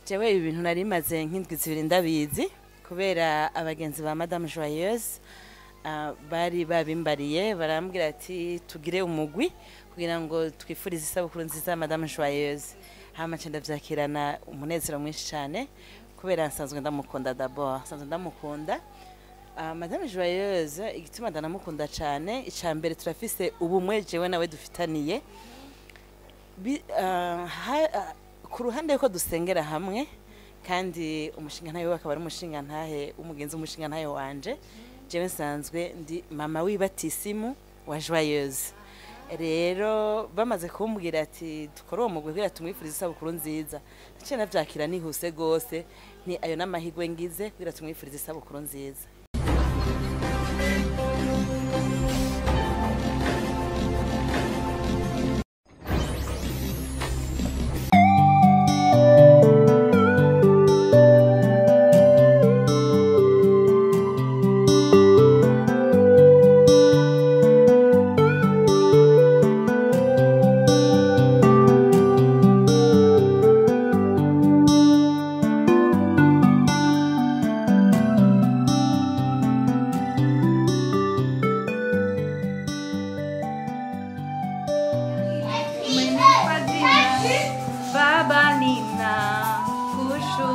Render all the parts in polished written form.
jewe ibi bintu nari maze nk'indwi zibiri ndabizi kubera abagenzi ba Madame Joyeuse bari babimbariye barambwira ati tugire umugwi kugira ngo twifurize isabukuru nziza Madame Joyeuse. Hama nce ndavyakirana umunezero mwinshi cyane kubera nsanzwe ndamukunda d'abord, nsanzwe ndamukunda. Madame Joyeuse igituma ndanamukunda cyane icambere turafise ubumwe jewe nawe dufitaniye. Ku ruhande yuko dusengera hamwe kandi umushinga ntayo akaba ari umushinga ntahe umugenzi umushinga ntayo wanje jewe nsanzwe ndi mama wibatisimu wa Joyeuse. Rero bamaze kumbwira ati dukora uwo mugwi kugira tumwifurize isabukuru nziza naciye navyakira nihuse gose ni ayo n'amahigwe ngize kugira tumwifurize isabukuru nziza. Baba Nina Kushu.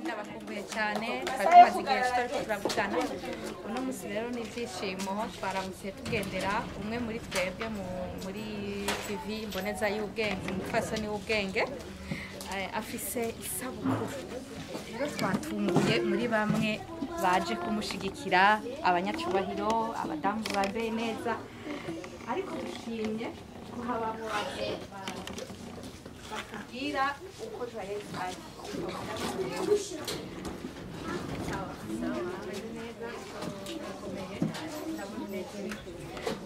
Ndabakumbuye cyane twamaze igihe tutari turavugana uno musi rero n'ibyishimo twaramutse tugendera umwe muri twebwe muri TV Imboneza y'Ubwenge umufasoni w'ubwenge afise isabukuru rero twatunguye muri bamwe baje kumushigikira abanyacubahiro abadamu bambaye neza ariko dushimye ko habamo bakubwira uko Joyeuse ari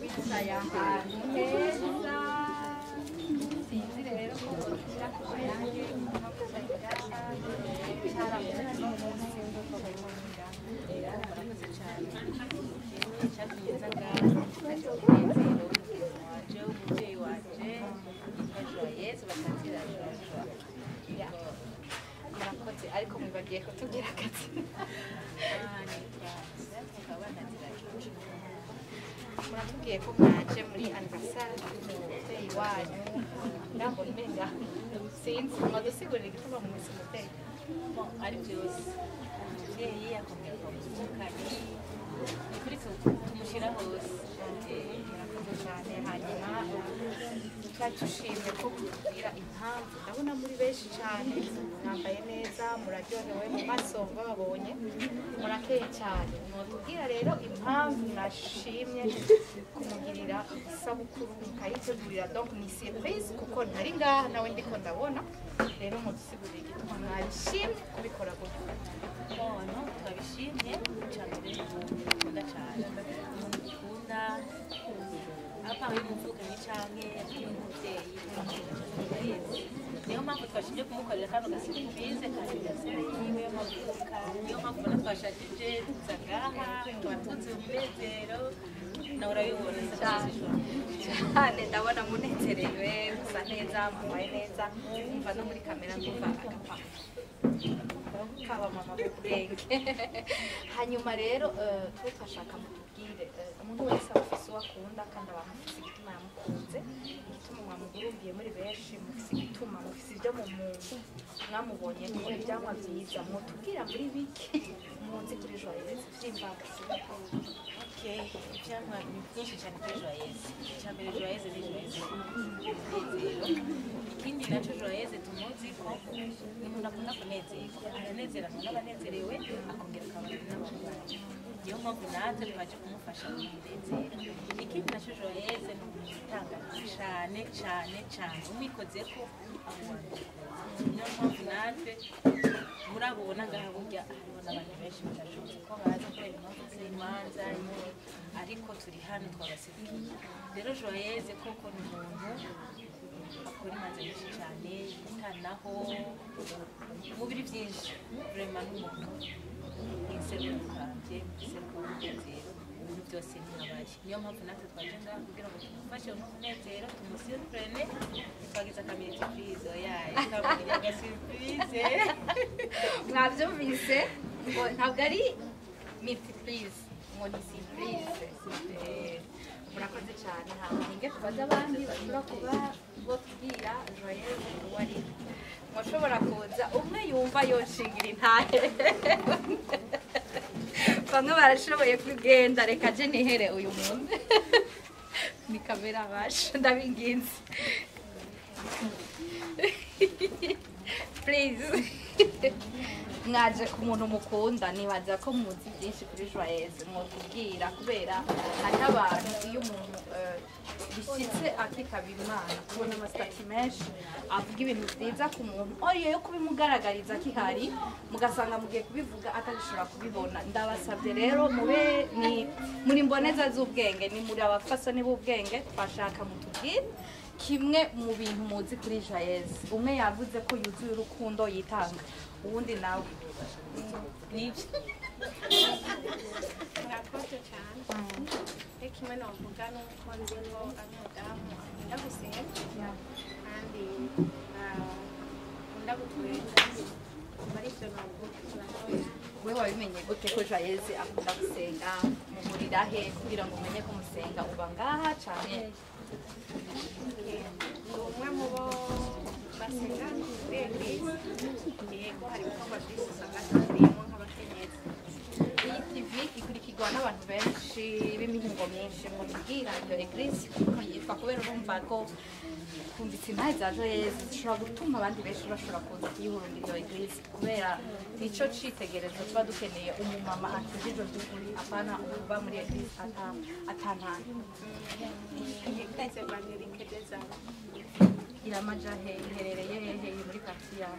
wicaye ahantu heza sinzi rero ko ushyira ku mayange Murakoze cyane icyatugeza ngaho umunezero waje umubyeyi wanje yitwa Joyeuse bakatira Joshua. murakoze ariko mwibagiye kutubwira akazi muratubwiye ko mwaje muri anniversaire y'umubyeyi wanyu ndambona umenga sinzi mwadusigurira igituma mu minsi umubyeyi ari byose umubyeyi akomeye kumukanye kuri tumushyira hose. murakoze cyane hanyuma twari dushimye ko mutubwira impamvu ndabona muri benshi cyane mwambaye neza muraryohewe mu maso babonye murakeye cyane mutubwira rero impamvu mwashimye kumugirira isabukuru mukayitegurira donc ni surprise kuko ntari ngaha nawe ndiko ndabona rero mudusigurire igituma mwabishimye kubikora gutyo. Ono twabishimye cyane dukunda cyane dukunda apa y'umuvukanyi canke y'umuvyeyi twashije kumukorera kano gasipurize ka anniversaire yiwe y'amavuka niyo mpamvu na twashajije tuza ngaha tuba tuzi umunezero nawe urabibona cyane ndabona munezerewe gusa neza mubaye neza umva no muri kamera ndumva agapa kaba mama burenge hanyuma rero twashaka mutubwire umuntu wese afise uwo akunda kandi abamufise igituma yamukunze igituma mwamugurumbiye muri benshi mufise igituma mufise ibyo mu muntu mwamubonye ko ibyamwa byiza mutubwira muri bike munsi kuri Joyeuse vy'imbagasi ivyamwa ni byinshi cyane kuri Joyeuse icyambere Joyeuse ni Joyeuse ikindi naco Joyeuse tumuzi ko ni umuntu akunda kunezerwa aranezerana n'abanezerewe akongera akabana n'abarwayi niyo mpamvu natwe twaje kumufasha kumunezera ikindi naco Joyeuse ni umuntu utanga cyane cyane cyane umwikozeko niyo mpamvu natwe murabona ngaha burya hariho n'abantu benshi badashobotse ko baza kubera impamvu z'imanza ariko turi hano twabasigiye rero Joyeuse koko ni umuntu akora imanza nyinshi cyane yitanaho mubiri byinshi vraiment n'umuntu inserukambye inserukamuzero ibintu byose ntihabaye niyo mpamvu natwe twaje ngaha kugira ngo tumufashe n'umunezero tumusurprene twagize akamiri surprise yayo kamuri ya surprise mwabyumvise ngo ntabwo ari multiprise ngo ni surprise murakoze cyane ntabwo tubaze abandi bashobora kuba botubwira Joyeuse uwo ari mushobora kuza umwe yumva yoshingira intahe bamwe barashoboye kugenda reka je nihere uyu muntu ni kamera basha ndabinginze please mwaje ku muntu mukunda nibaza ko muzi byinshi kuri Joyeuse mwotubwira kubera hari abantu iyo umuntu bishyitse akikaba Imana kubona amasitati menshi avuga ibintu byiza ku muntu oriyo yo kubimugaragariza kihari mugasanga mugiye kubivuga atabishobora kubibona ndabasabye rero mube ni muri mboneza z'ubwenge ni muri abafasoni b'ubwenge twashaka mutubwire kimwe mu bintu muzi kuri Joyeuse umwe yavuze ko yuzuye urukundo yitanga ubundi nawe nibyo murakoze cyane kimwe navuga nuko nzi ko ari umudamu akunda gusenga kandi akunda gutwenga muri ibyo navuga we wabimenye gute ko Joyeuse akunda gusenga muhurira he kugira ngo umenye ko musenga uba ngaha cyane ni umwe mu bo basenga kuri eglise yego hari ibikorwa byinshi usanga turimo nk'abakenyezi iyi TV ikurikirwa n'abantu benshi b'imihingo myinshi mu kubwira iyo eglise kuko yitwa kubera urumva ko kumvise intahe za Joyeuse zishobora gutuma abandi benshi bashobora kuza kuyihurungira iyo eglise kubera nico citegerezo tuba dukeneye umumama akijijwe by'ukuri apana uba muri eglise atantana eglise evangelike des Arts iramaja he iherereye hehe muri quartier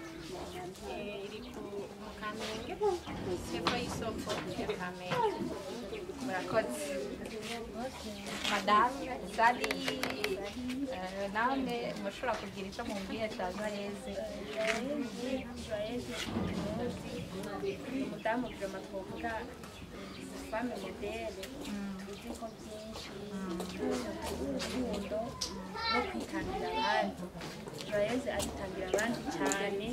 iri ku Kamenge hepfo y'isoko ya Kamenge murakoze madame Sali namwe mushobora kugira icyo mumbwiye cya Joyeuse umudamu vyoma twovuga femme modele tuzi ko byinshi urukundo no kwitangira abandi Joyeuse aritangira abandi cyane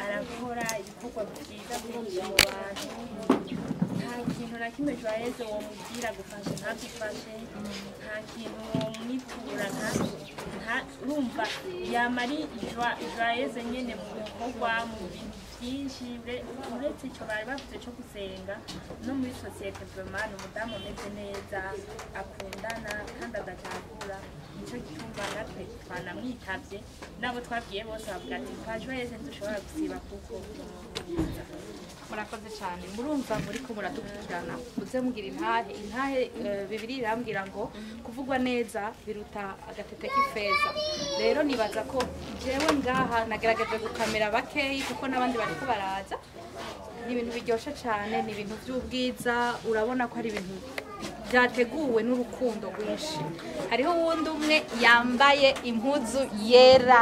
arakora ibikorwa byiza byinshi mu bantu nta kintu na kimwe Joyeuse womubwira gufasha ntagufashe nta kintu womwitura urumva yama ari Joyeuse nyene mu bikorwa mu bintu byinshi uretse icyo bari bavuze cyo gusenga no muri sosiyete vraiment umudamu ameze neza akundana kandi adatahura nicyo gituma natwe twanamwitabye nabo twabwiye bose bavuga ati kwa Joyeuse ntidushobora gusiba kuko murakoze cyane murumva muri ko muradukurikirana uze mugira intahe bibiri irambwira ngo kuvugwa neza biruta agatete k'ifeza rero nibaza ko jewe ngaha nagaragaje gukamera bakeyi kuko n'abandi bariko baraza ni ibintu biryoshye cyane ni ibintu by'ubwiza urabona ko ari ibintu byateguwe n'urukundo rwinshi. Hariho uwundi umwe yambaye impuzu yera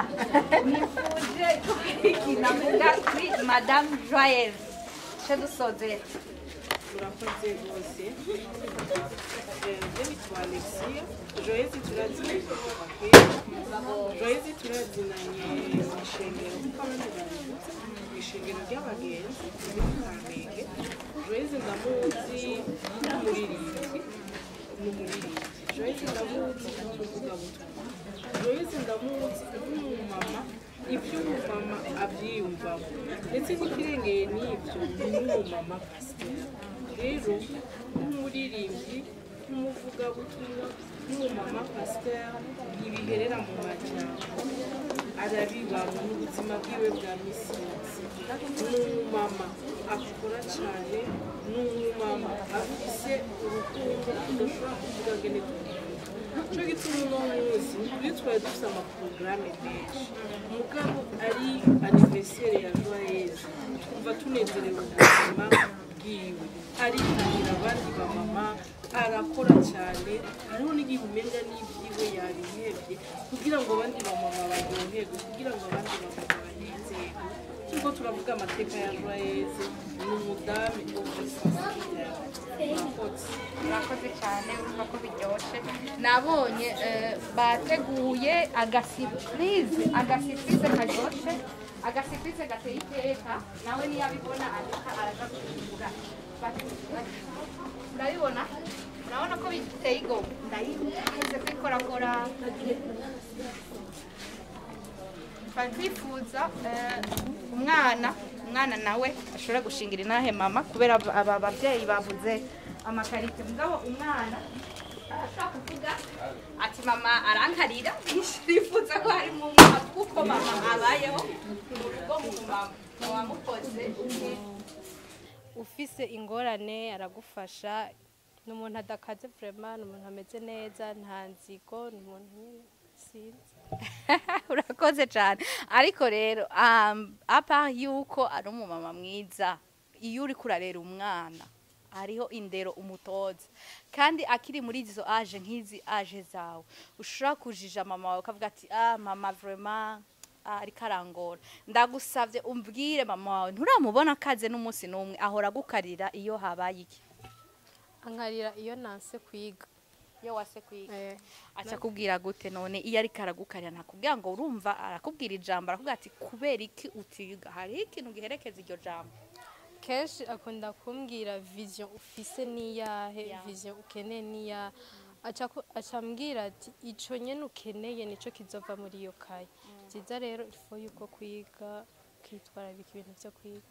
nifuje kubikina muga kuri Madame Joyeuse cyo dusozera. Murakoze rwose. Nitwa Alexia. Joyeuse turazinanye Joyeuse turazinanye mu ishengero kuko abandi baributse mu ishengero ry'abagenzi muri Kamenge. Joyeuse ndamuzi nk'umuririmbyi Joyeuse ndamuzi nk'umuvugabutumwa. Joyeuse ndamuzi nk'umumama iby'umumama abyiyumvamo ndetse n'ikirengeye n'ibyo ni umumama pasiteri. Rero nk'umuririmbyi nk'umuvugabutumwa nk'umumama pasiteri ntibiherera mu majyambere, arabibamo n'ubuzima bwiwe bwa misi yose. Ni umumama akora cyane, ni umumama afise urukundo tudashobora kuvuga ngene tubivuga. Cyo gituma uno munsi kuri twari dufite amaporogaramu menshi mugabo ari anniversaire ya Joyeuse twumva tunezerewe ubuzima bwiwe, aritabira abandi bamama, arakora cyane, hariho n'igihe umenga n'ibyiwe yabihebye kugira ngo abandi bamama baryoherwe, kugira ngo abandi bamama banezerwe. Turiko turavuga amateka ya Joyeuse, ni umudamu Murakoze cyane, urumva ko biryoshye. Nabonye bateguye agasipurize karyoshe, agasipurize gateye iteka, nawe niyo abibona ariko araza kugura. Ndabibona, urabona ko biteye igomwe, ndayize kwikorakora. Twifuza umwana nawe ashobora gushingira inahe mama kubera aba babyeyi bavuze amakarite, mugabo umwana ashaka kuvuga ati mama arankarira, yifuza ko hari mu mama kuko mama abayeho mu rugo mu mama wamukoze ufise ingorane aragufasha. Ni umuntu adakaze vraiment, ni umuntu ameze neza, nta nzigo, ni umuntu nyine sinzi. Urakoze cyane. Ariko rero apa yuko ari umumama mwiza, iyo uri kurarera umwana hariho indero umutoza, kandi akiri muri izo age nk'izi age zawe ushobora kujija mama wawe ukavuga ati mama vraiment ariko arangora. Ndagusavye umbwire mama wawe nturamubona akaze n'umunsi n'umwe ahora gukarira iyo habaye iki? Ankarira iyo nanse kwiga. Iyo wase kwiga acha kubwira gute none iyo ari karagukarira ntakubwira ngo urumva, arakubwira ijambo arakubwira ati kubera iki utiga, hari ikintu giherekeza iryo jambo? Kenshi akunda kumbwira vision ufise niyahe, vision ukeneye niya, acambwira ati ico nyene ukeneye nico kizova muri iyo kaye. Byiza rero ifo yuko kwiga kitwara ibintu byo kwiga.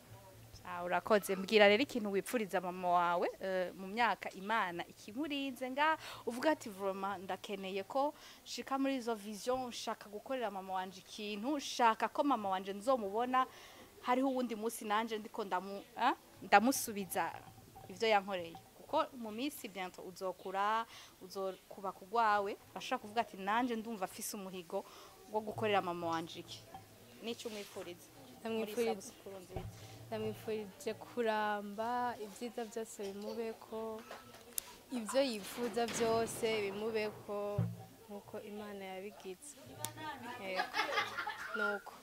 Urakoze. Mbwira rero ikintu wipfuriza mama wawe mu myaka Imana ikimurinze nga uvuga ati vraiment ndakeneye ko shika muri izo vision, shaka gukorera mama wanje ikintu, shaka ko mama wanje nzomubona hariho uwundi munsi nanje ndiko ndamusubiza ivyo yankoreye, kuko mu minsi bientôt uzokura uzokuba kugwawe, bashaka kuvuga ati nanje ndumva afise umuhigo wo gukorera mama wanje iki. Nico umwipfuriza? Ndamwifurije kuramba, ibyiza byose bimubeko, ibyo yifuza byose bimubeko nkuko Imana yabigize. Nuko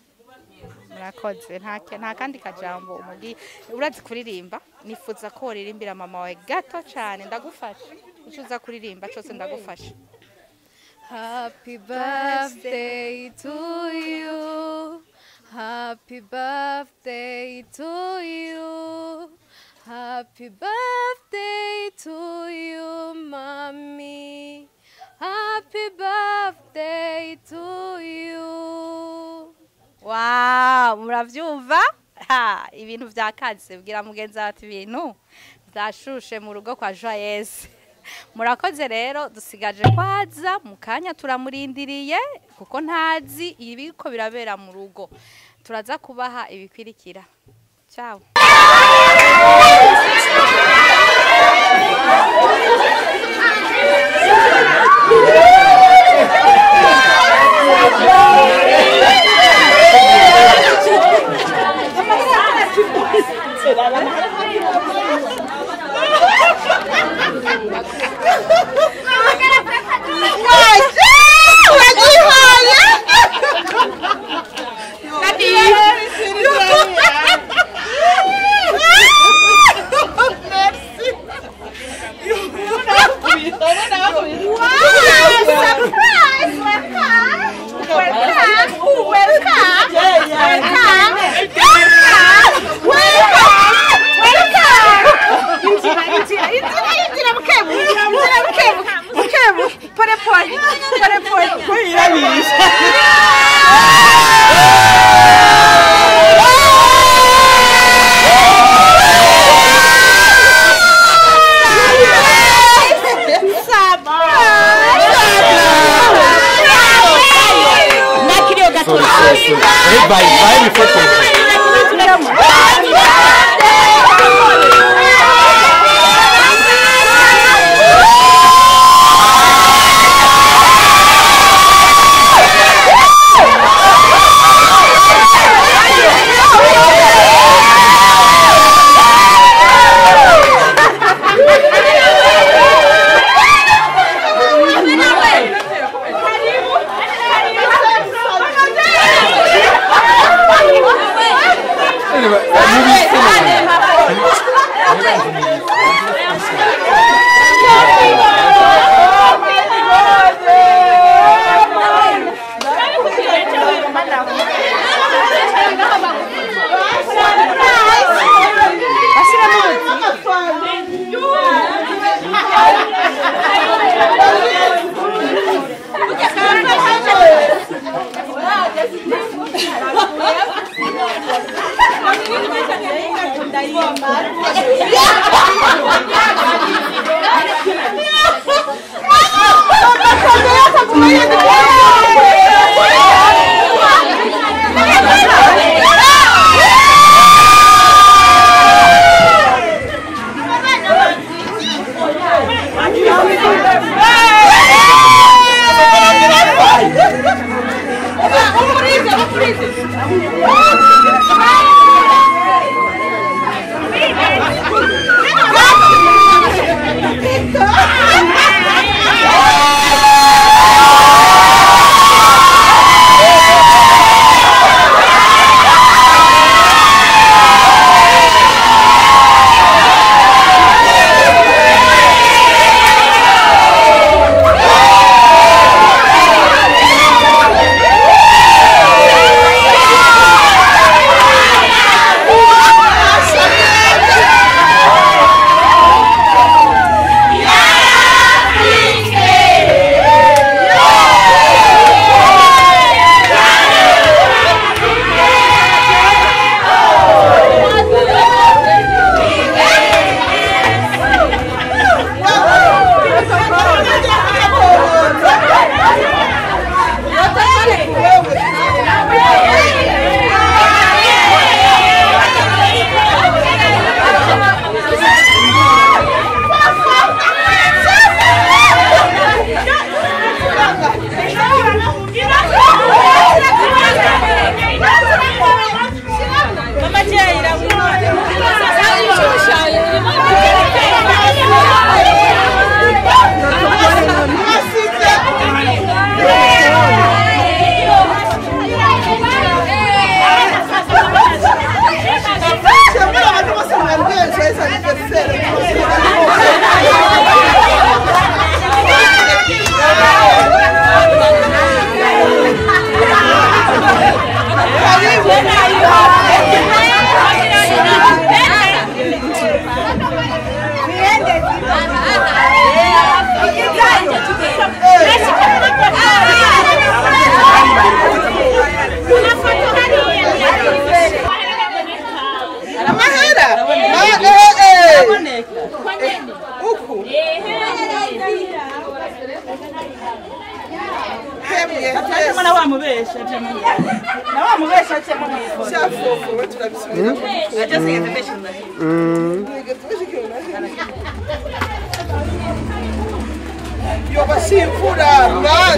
murakoze. Nta kandi kajambo umubwi urazi kuririmba? Nifuza ko uririmbira mama wawe gato cyane, ndagufasha. Ucuza kuririmba cyose ndagufasha. Happy birthday to you, happy birthday to you, happy birthday to you, mommy, happy birthday to you. Wow, muravyumva? Ibintu vyakaze, bwira mugenzi ati ibintu byashushe mu rugo kwa Joyeuse. Murakoze rero, dusigaje kwaza mukanya turamurindiriye kuko ntazi ibiko birabera mu rugo. Turaza kubaha ibikwirikira. Ciao. Yesu. Bye bye before.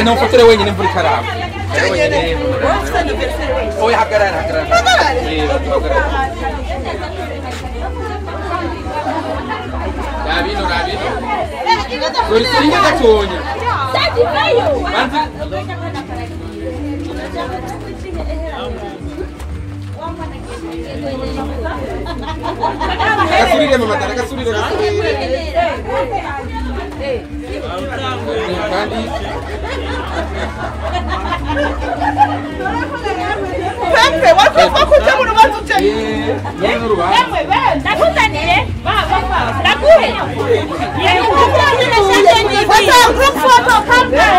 Não fatura wenyine mvura ikaraba. Oya hagarara hagarara. Rabino. Uri kuringa gatonya. Sadi bayo. Bantu. Kasurire mama tara kasurire. Pepe, wakuja muno batuje. Ndakuzanire ndakuhe group photo kamera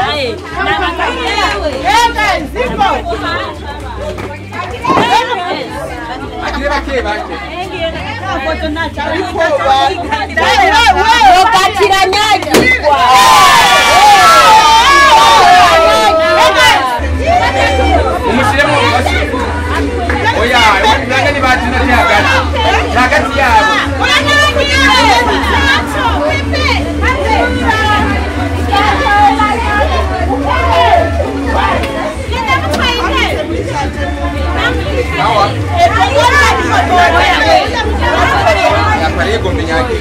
Umushyiremo Sawa. Ya pale gombe yake.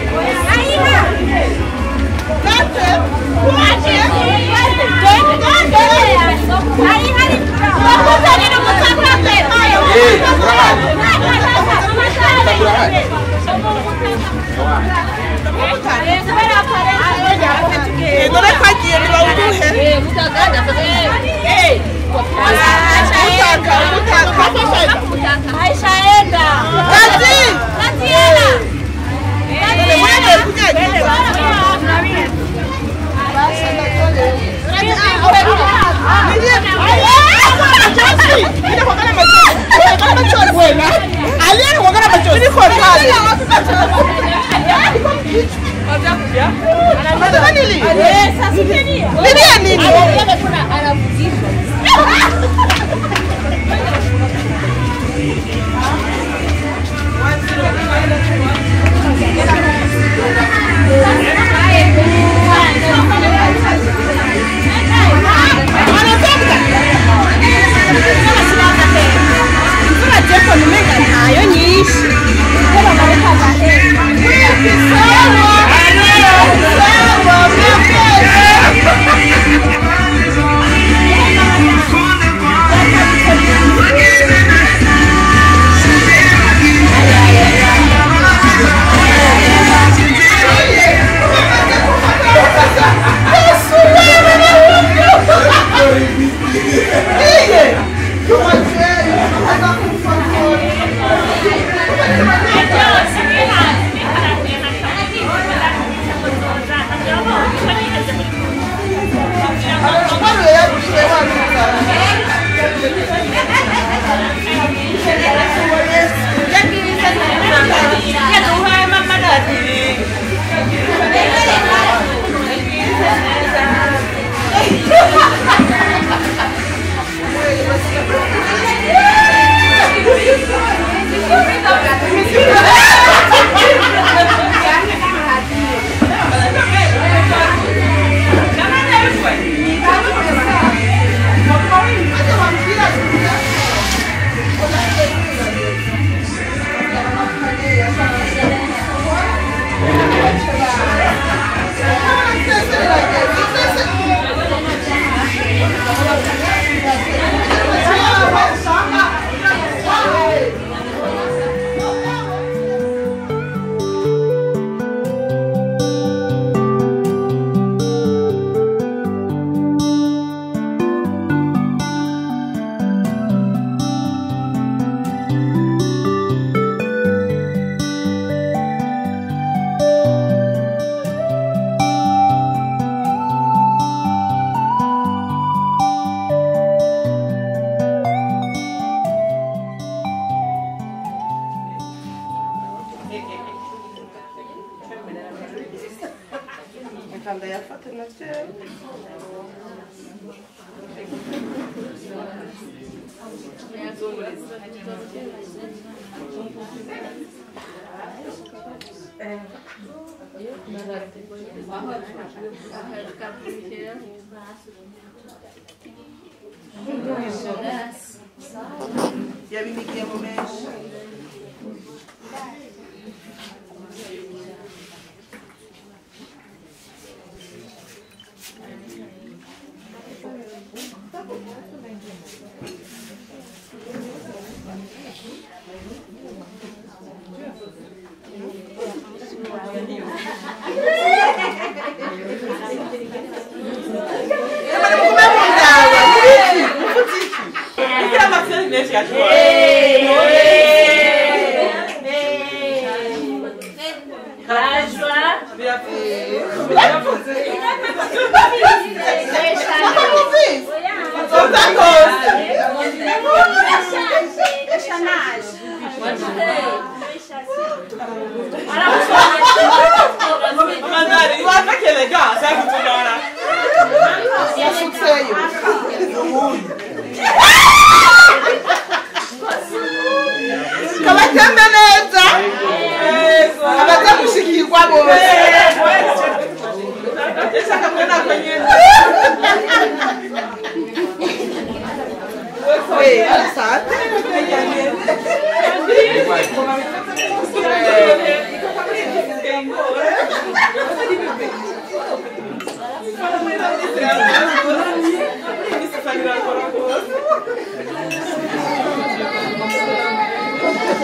Sabe?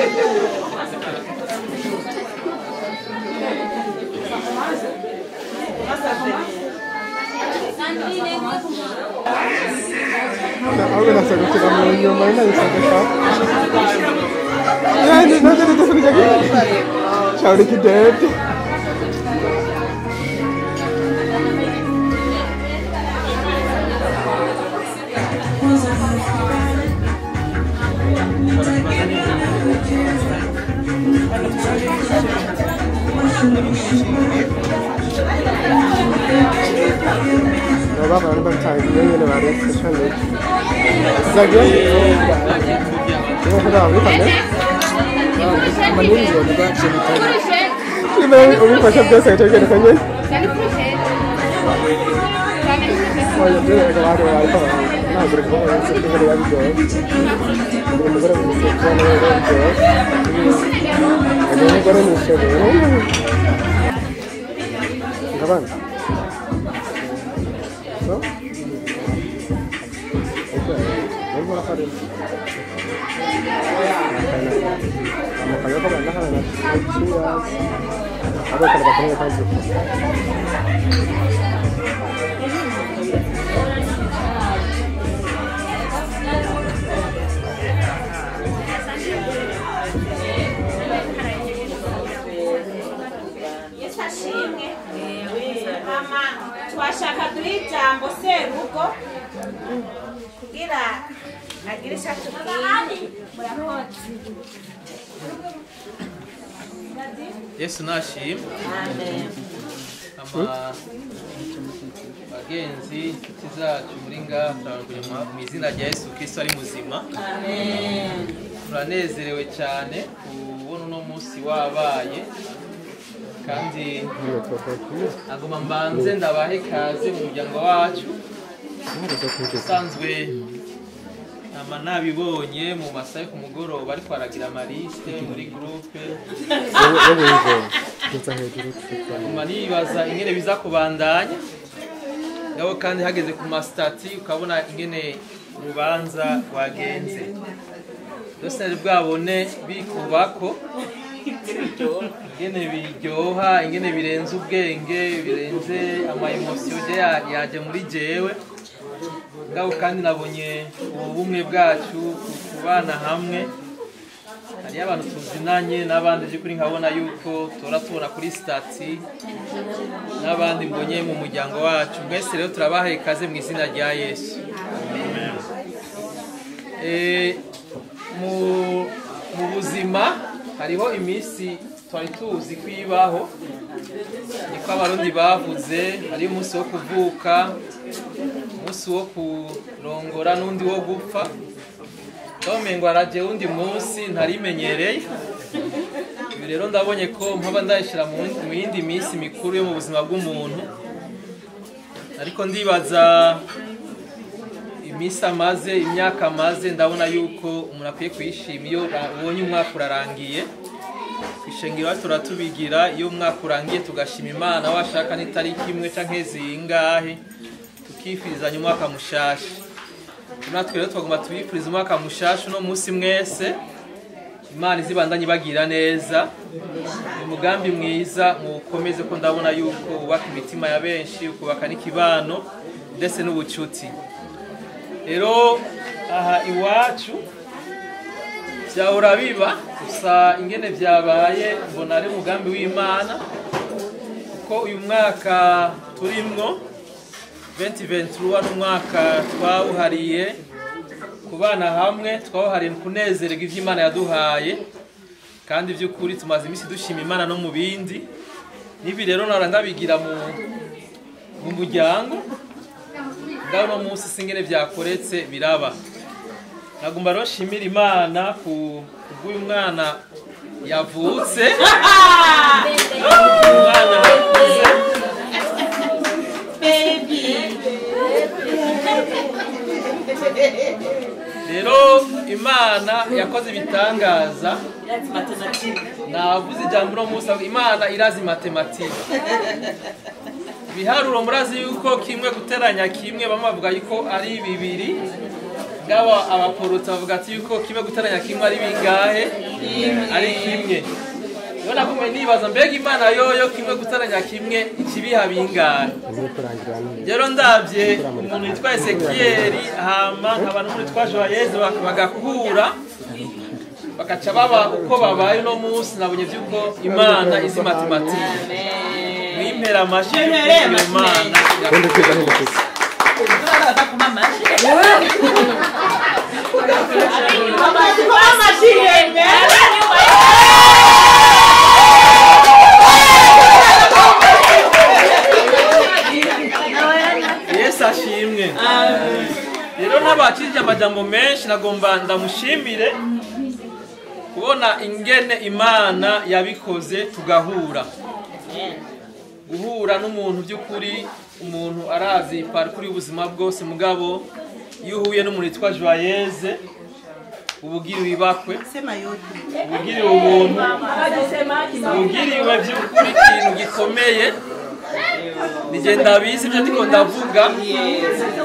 Aku nak cakap kita mau nyobain lagi sampai kah? Ya, ini nanti kita pergi lagi. Cari kita. Baba, ben çayını yine var ya, sıçradı. Güzel gidiyor. Ne kadar abi tabii. Ama ne diyor bu da şimdi tabii. Şimdi ben onu başa bir şey söyleyeceğim kan. Vay be, ne kadar var ya falan. Ne bırakma, sıkıntı var ya diyor. Bunu bırakma, sıkıntı var ya diyor. Bunu bırakma işte. Kapan. So? Okay. Vamos a hacer eso. Me cayó por la caja de las chidas. A ver, que le pasó de tanto. twashaka duhe ijambo serugo kugira agire icyo atubwiye. Yesu nashimwe. Bagenzi inshuti zacu muri ngaha turabona mu izina rya Yesu Kristo ari muzima. Turanezerewe cyane kubona uno munsi wabaye kandi agoma mbanze ndabahe kaze mu muryango wacu. Usanzwe nama nabibonye mu masaha ku mugoroba ariko aragira amaliste muri groupe nibaza ingene biza kubandanya nawe kandi hageze ku mastati ukabona ingene urubanza rwagenze byose bwabone bikubako ingene biryoha ingene birenze ubwenge birenze ama emotion yaje muri jewe ngaho kandi nabonye ubumwe bwacu kubana hamwe hari abantu tuzinanye n'abandi by'ukuri nkabona yuko tubona kuri stati n'abandi mbonye mu muryango wacu mwese rero turabahaye kaze mu izina rya Yesu. Mu buzima hariho iminsi twari tuzi kwibaho niko abarundi bavuze hari umunsi wo kuvuka umunsi wo kurongora n'undi wo gupfa domengo araje undi munsi ntarimenyereye ibi rero ndabonye ko mpaba ndayishira mu yindi minsi mikuru yo mu buzima bw'umuntu ariko ndibaza iminsi amaze imyaka amaze ndabona yuko umuntu akwiye kwishima iyo ubonye umwaka urarangiye kwishengera turatubigira iyo umwaka urangiye tugashima Imana washaka n'itariki imwe canke zingahe tukifirizanya umwaka mushasha. Natwe rero twagomba tubifuriza umwaka mushasha no munsi mwese Imana izibandanye bagira neza umugambi mwiza mukomeze ko ndabona yuko ubaka imitima ya benshi ukubaka n'ikibano ndetse n'ubucuti. Rero aha iwacu byahora biba gusa ingene byabaye mbona ari umugambi w'Imana ko uyu mwaka turimwo 2023 n'umwaka twawuhariye kubana hamwe twawuhariye kunezererwa ivy'Imana yaduhaye kandi by'ukuri tumaze imisi dushima Imana no mu bindi nibi rero narandabigira mu muryango ngaho no munsi singene byakoretse biraba nagomba rero shimira Imana kubw'uyu mwana yavutse umwana rero Imana yakoze ibitangaza navuze ijambo no munsi Imana irazi matematike biharuro murazi yuko kimwe guteranya kimwe bamavuga yuko ari bibiri ngabo abaporota bavuga ati yuko kimwe guteranya kimwe ari bingahe ari kimwe. Yo nakume nibaza mbega Imana yoyo kimwe guteranya kimwe ikibiha bingahe. Rero ndavye umuntu yitwa Ezekieli hama nkaba n'umuntu yitwa Joyeuse bagakura bakaca baba uko babaye no munsi nabonye vyuko Imana izi matematike. Mwimpera amashi Imana. Yesu ashimwe. Rero nabakirije amajambo menshi nagomba ndamushimire kubona ingene Imana yabikoze tugahura. Guhura n'umuntu by'ukuri umuntu arazi parcours y'ubuzima bwose mugabo iyo uhuye n'umuntu yitwa Joyeuse ubugiriwe ibakwe ubugiriwe ubuntu ubugiriwe by'ukuri ikintu gikomeye nije ndabizi ibyo ndiko ndavuga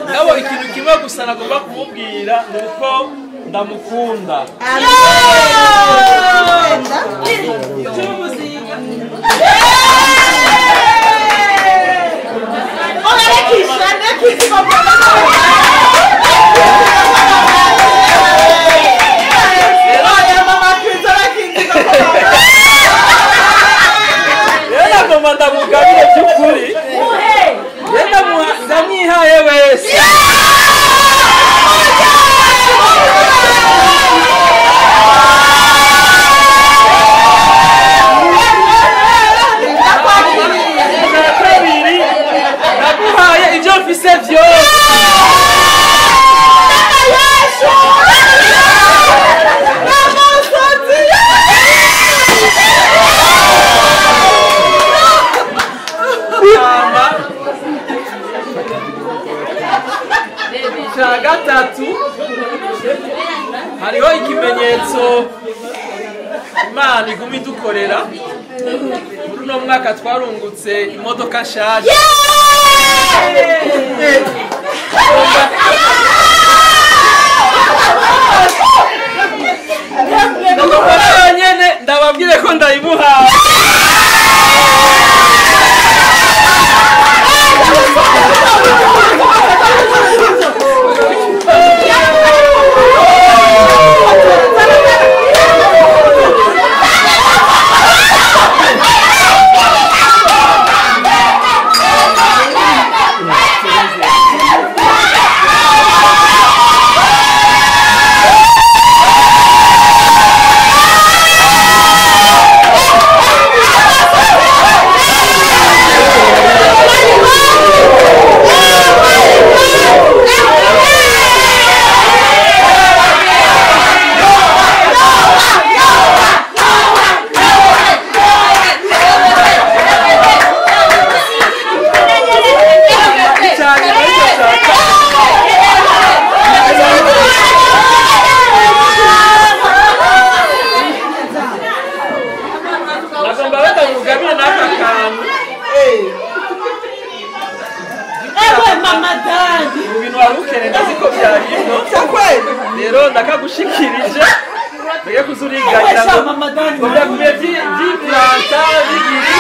ngabo ikintu kimwe gusa nagomba kumubwira nuko ndamukunda. Nagomba ndamugabire by'ukuri ndamwihaye wese. Naguhaye ibyo mfise byose. Cya gatatu hariho ikimenyetso Imana iguma idukorera. Muri uno mwaka twarungutse imodoka nshaje. Ndagomba nyene ndababwire ko ndayimuhaye. Rero ndakagushikirije mbere kuzuriganya ngo ndakuye vy'iplanta bigiri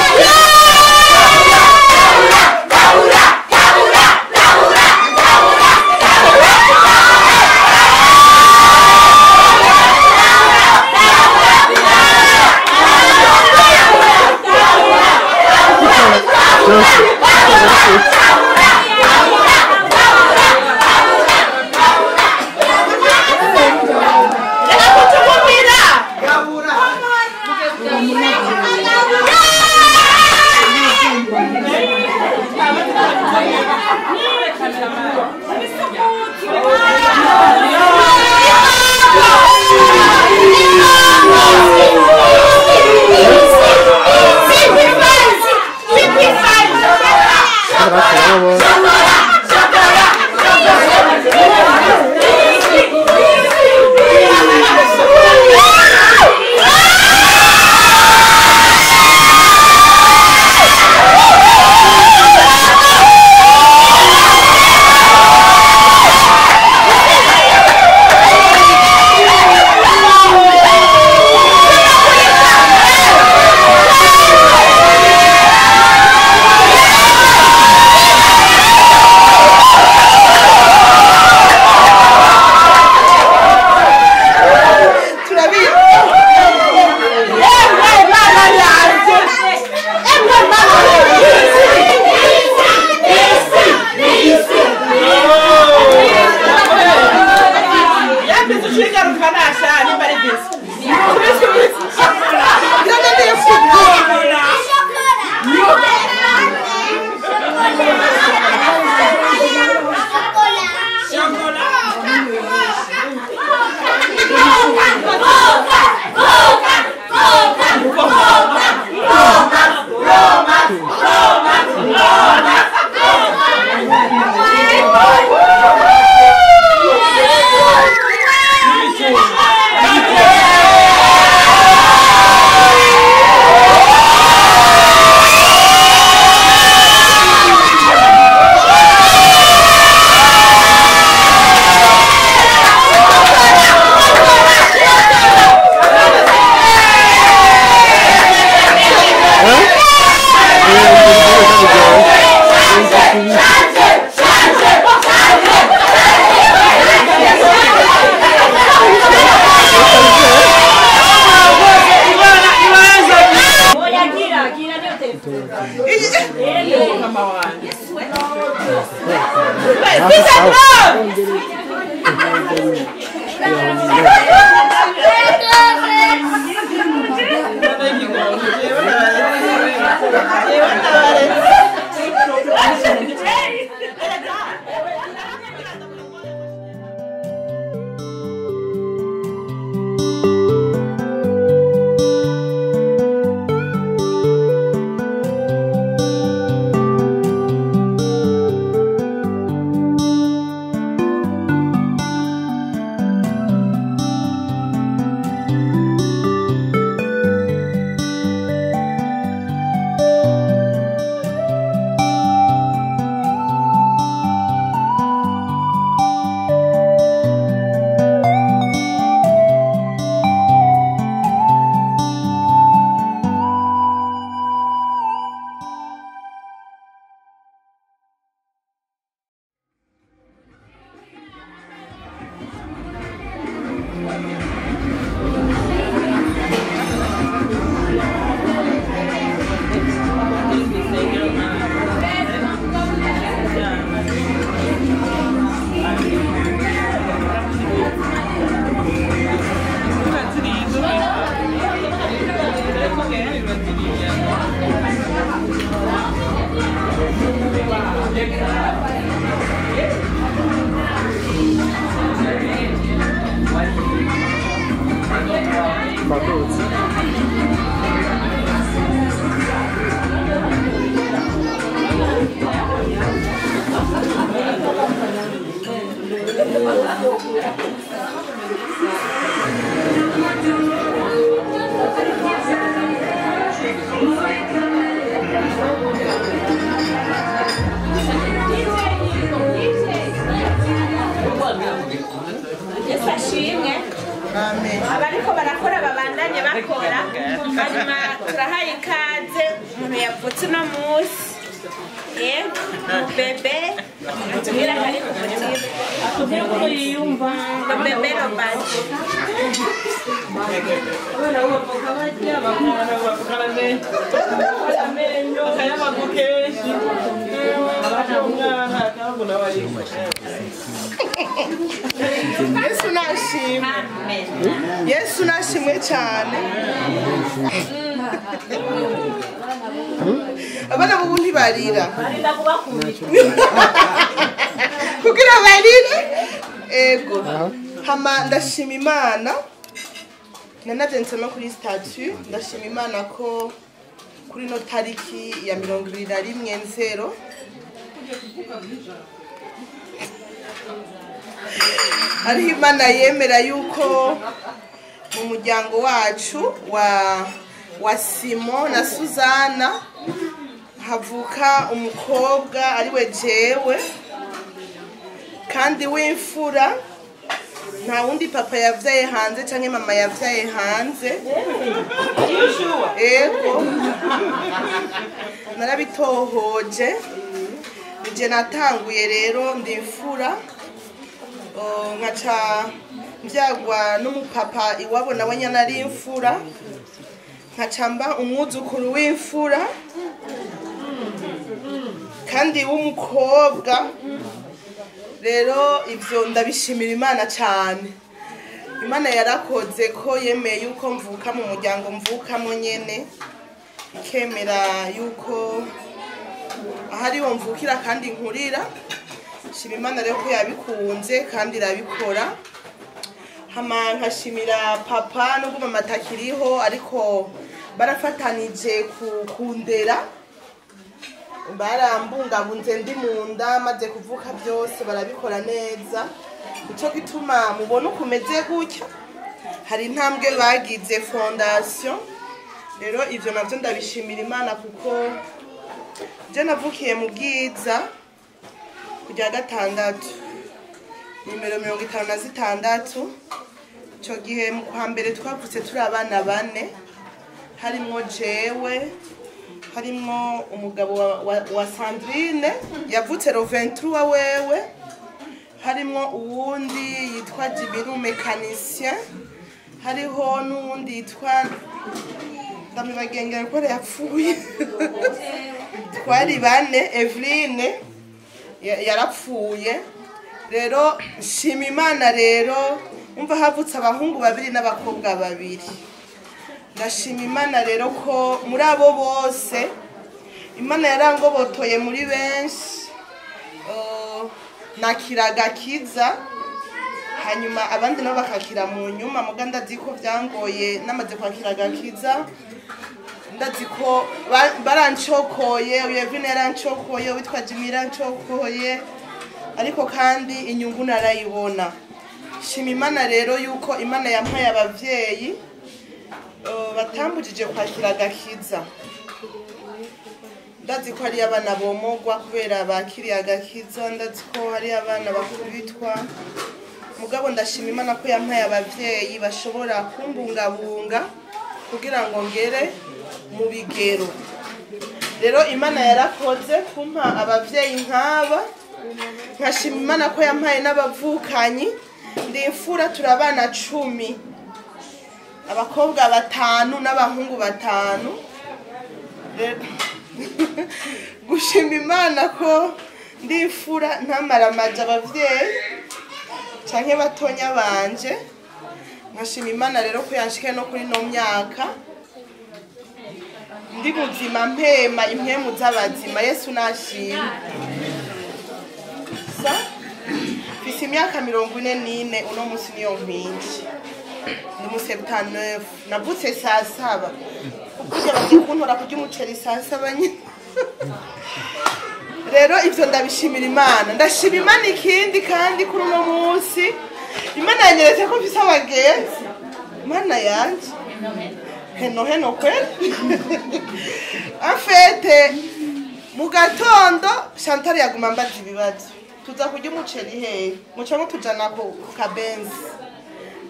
turakora hanyuma turahaye ikaze umuntu yavutse uno munsi yego bebe atubwira kari ku mutima atubwira uko yiyumva bebe robaje abana bavuga bajya bakara neza amenyo akayamago kenshi umwana akabona bari Yesu nashimwe Yesu nashimwe cyane abana bo ntibarira kugira barire ego hama ndashima Imana nanavyense no kuri statue ndashima Imana ko kuri no tariki ya 21/0 ariho Imana yemera yuko mu muryango wacu wa Simon na Suzana havuka umukobwa ariwe jewe kandi w'imfura nta wundi papa yavyaye hanze canke mama yavyaye hanze ego narabitohoje nije natanguye rero ndi imfura nkaca mbyagwa n'umupapa iwabo nawe nyana ari imfura nkaca mba umwuzukuru w'imfura kandi w'umukobwa rero ivyo ndabishimira Imana cyane Imana yarakoze ko yemeye yuko mvuka mu muryango mvukamo nyene ikemera yuko ahari wo mvukira kandi nkurira shima Imana rero ko yabikunze kandi irabikora hama nkashimira papa nubwo mama atakiriho ariko barafatanije kundera barambungabunze ndi munda maze kuvuka byose barabikora neza ico gituma mubona ukumeze gutya hari intambwe bagize fondation rero ivyo navyo ndabishimira Imana kuko je navukiye mu Bwiza kujya gatandatu nimero 56 ico gihe mu kwa mbere twavutse turi abana 4 harimwo jewe harimwo umugabo wa Sandrine yavutse ro 23 wewe harimwo uwundi yitwa Jibiru mécanicien hariho n'uwundi yitwa ndamibagengera ko yapfuye twari 4 Eveline yarapfuye rero shima Imana rero umva havutse abahungu 2 n'abakobwa 2 ndashima Imana rero ko muri abo bose Imana yarangobotoye muri benshi nakiraga kiza hanyuma abandi nabo bakakira mu nyuma muga ndazi ko byangoye namaze kwakiraga kiza ndazi ko barancokoye Yevine yarancokoye witwa Jimira yarancokoye ariko kandi inyungu narayibona shima Imana rero yuko Imana yampaye abavyeyi batambujije kwakira agakiza ndazi ko hari abana bomogwa kubera bakiriye agakiza ndazi ko hari abana bakubitwa mugabo ndashima Imana ko yampaye abavyeyi bashobora kumbungabunga kugira ngo ngere mu bigero rero Imana yarakoze kumpa abavyeyi nk'aba nkashima Imana ko yampaye n'abavukanyi ndi imfura turabana 10 abakobwa 5 n'abahungu 5 gushima Imana ko ndi imfura ntamaramaje abavyeyi canke batonya banje nkashima Imana rero ko yanshike no kuri no myaka ndi muzima mpema impemu z'abazima Yesu nashima fisi imyaka 44 uno musi niyo mpinji ndi mu 79 navutse saa 7 ukuje bagiye kuntora kurya umuceri saa 7 nyine rero ivyo ndabishimira Imana ndashima Imana ikindi kandi kuri uno musi Imana yanyeretse ko mfise abagenzi Imana yanje heno kweli en fait mu gatondo Chantal yaguma mbaza ibibazo tuza kurya umuceri hehe mucango tujana ku kabenzi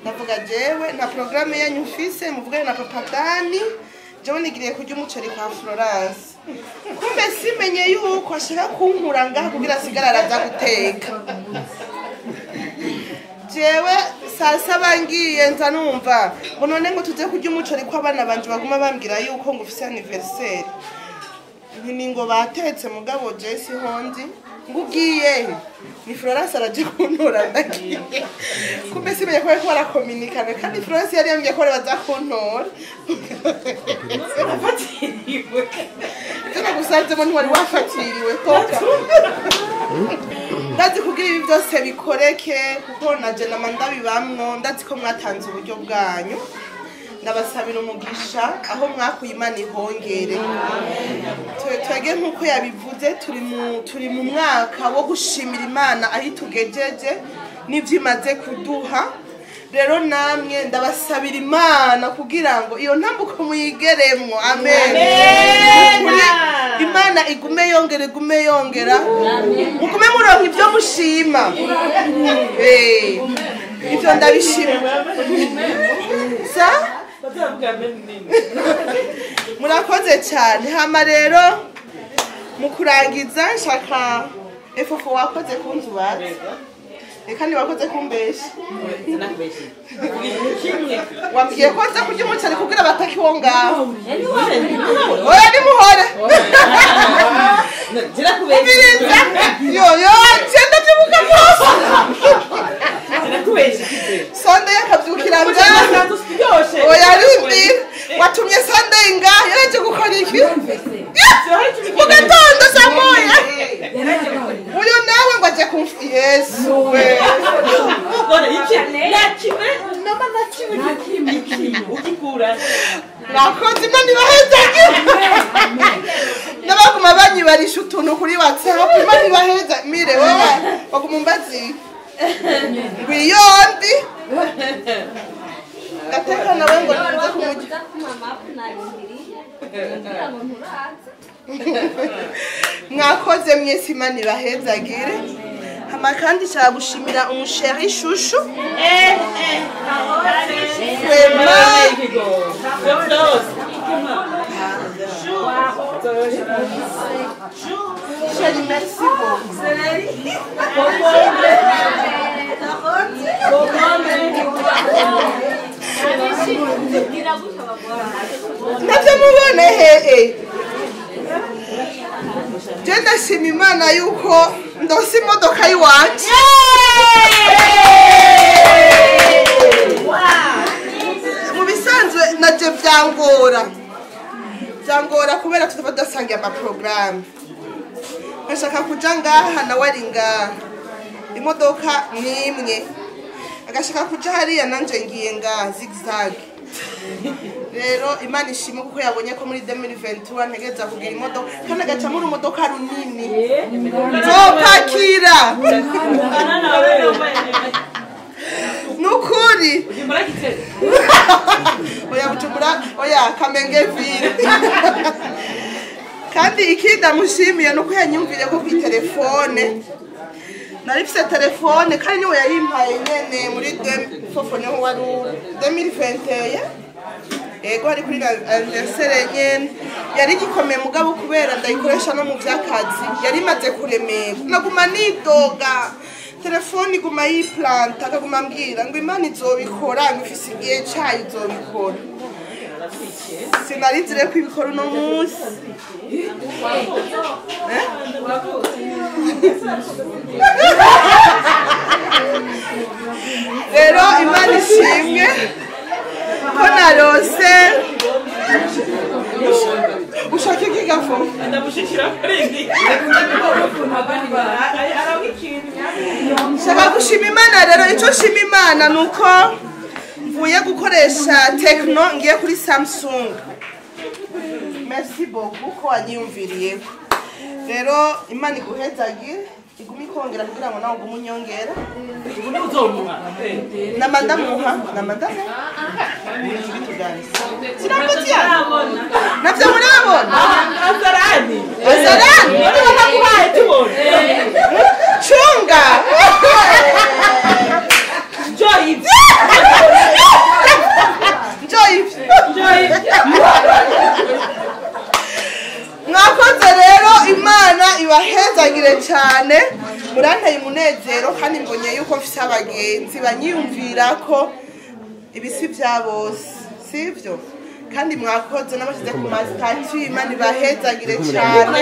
ndavuga jewe nta programme yanyu mfise muvugane na papa Dani jewe nigiriye kurya umuceri kwa Florence kumbe simenye yuko ashaka kunkura ngaha kugira asigara araza guteka jewe sasa bangiye nza numva ngo none ngo tuze kurya umuceri kwa abana banje baguma bambwira yuko ngo ufise anniversaire nti ngo batetse mugabo Jesse hondi ngugiye ni Florence araje kuntora ndagiye kumbe simenye ko bariko barakominikana kandi Florence yari yambwiye ko baza kuntora afatiriwe tena gusanzemo ntiwari wafatiriwe toka ndazi kugira ibi byose bikoreke kuko naje nama ndabibamwo ndazi ko mwatanze uburyo bwanyu ndabasabira umugisha aho mwakuye Imana ihongere twege nkuko yabivuze turi mu mwaka wo gushimira Imana aho tugejeje n'ivyo imaze kuduha rero namwe ndabasabira Imana kugira ngo iyo ntambuko muyigeremwo amen Imana igume yongera mugume muronka ivyo mushima ivyo ndabishima sa murakoze cyane hama rero mukurangiza nshaka efofo wakoze kunzubatse reka ni wakoze kumbesha wambwiye ko nza kurya umuceri kugira batakiwo ngaho oya ni muhore yo cyenda kibuka rwose sonde yakabyukira ngaho oya rindi watumye sonde ngaho yaje gukora iki mu gatondo saa moya uyu nawe ngo aje kumfa yesu we nakoze Imana ibahezage n'abaguma banyibarisha utuntu kuri WhatsApp Imana ibaheza mire wowe baguma umbazi wiyondi gateka nawe ngo nze kumujya mwakoze mwese Imana ibahezagire hama kandi cyara gushimira umusheri shushu merci navyo mubone hehe je ndashima Imana yuko ndose imodoka yiwanje mu bisanzwe naje byangora kubera tutaba dasangiye amaprogaramu nkashaka kuja ngaha nawe ari ngaha imodoka nimwe agashaka kuja hariya nanje ngiye ngaha zigzag rero Imana ishimwe kuko yabonye ko muri 2021 ntegeza kugira imodoka kandi agaca muri imodoka runini nzopakira nukuri oya Bujumbura oya Kamenge ville kandi ikindi amushimiye nuko yanyumvire ko kuri telefone narifise telefone kandi niwe yayimpaye nyene muri 2021 ego hari kuri anniversaire nyene yari gikomeye mugabo kubera ndayikoresha no mu vyakazi yari maze kuremera naguma nidoga telefone iguma yiplanta akaguma mbwira ngo Imana izobikora ngo ifise igihe cayo izobikora sinarizire ko ibikora uno munsi rero Imana ishimwe ko narose ushaka iki gafo ndabushikira kurindi shaka gushima Imana rero ico shima Imana nuko mvuye gukoresha Tecno ngiye kuri Samsung merci beaucoup ko wanyumviriye rero Imana iguhezagire igumi kongera kugira ngo nawe gumunyongera ubundi uzomuha namanda muha sinakutia navyo murabona azarani urabona kubaye tubone chunga joy mwakoze rero imana ibahezagire cyane muranteye umunezero kandi mbonye yuko mfite abagenzi banyiyumvira ko ibisi bya bose sibyo kandi mwakoze n'abashyize ku masitati imana ibahezagire cyane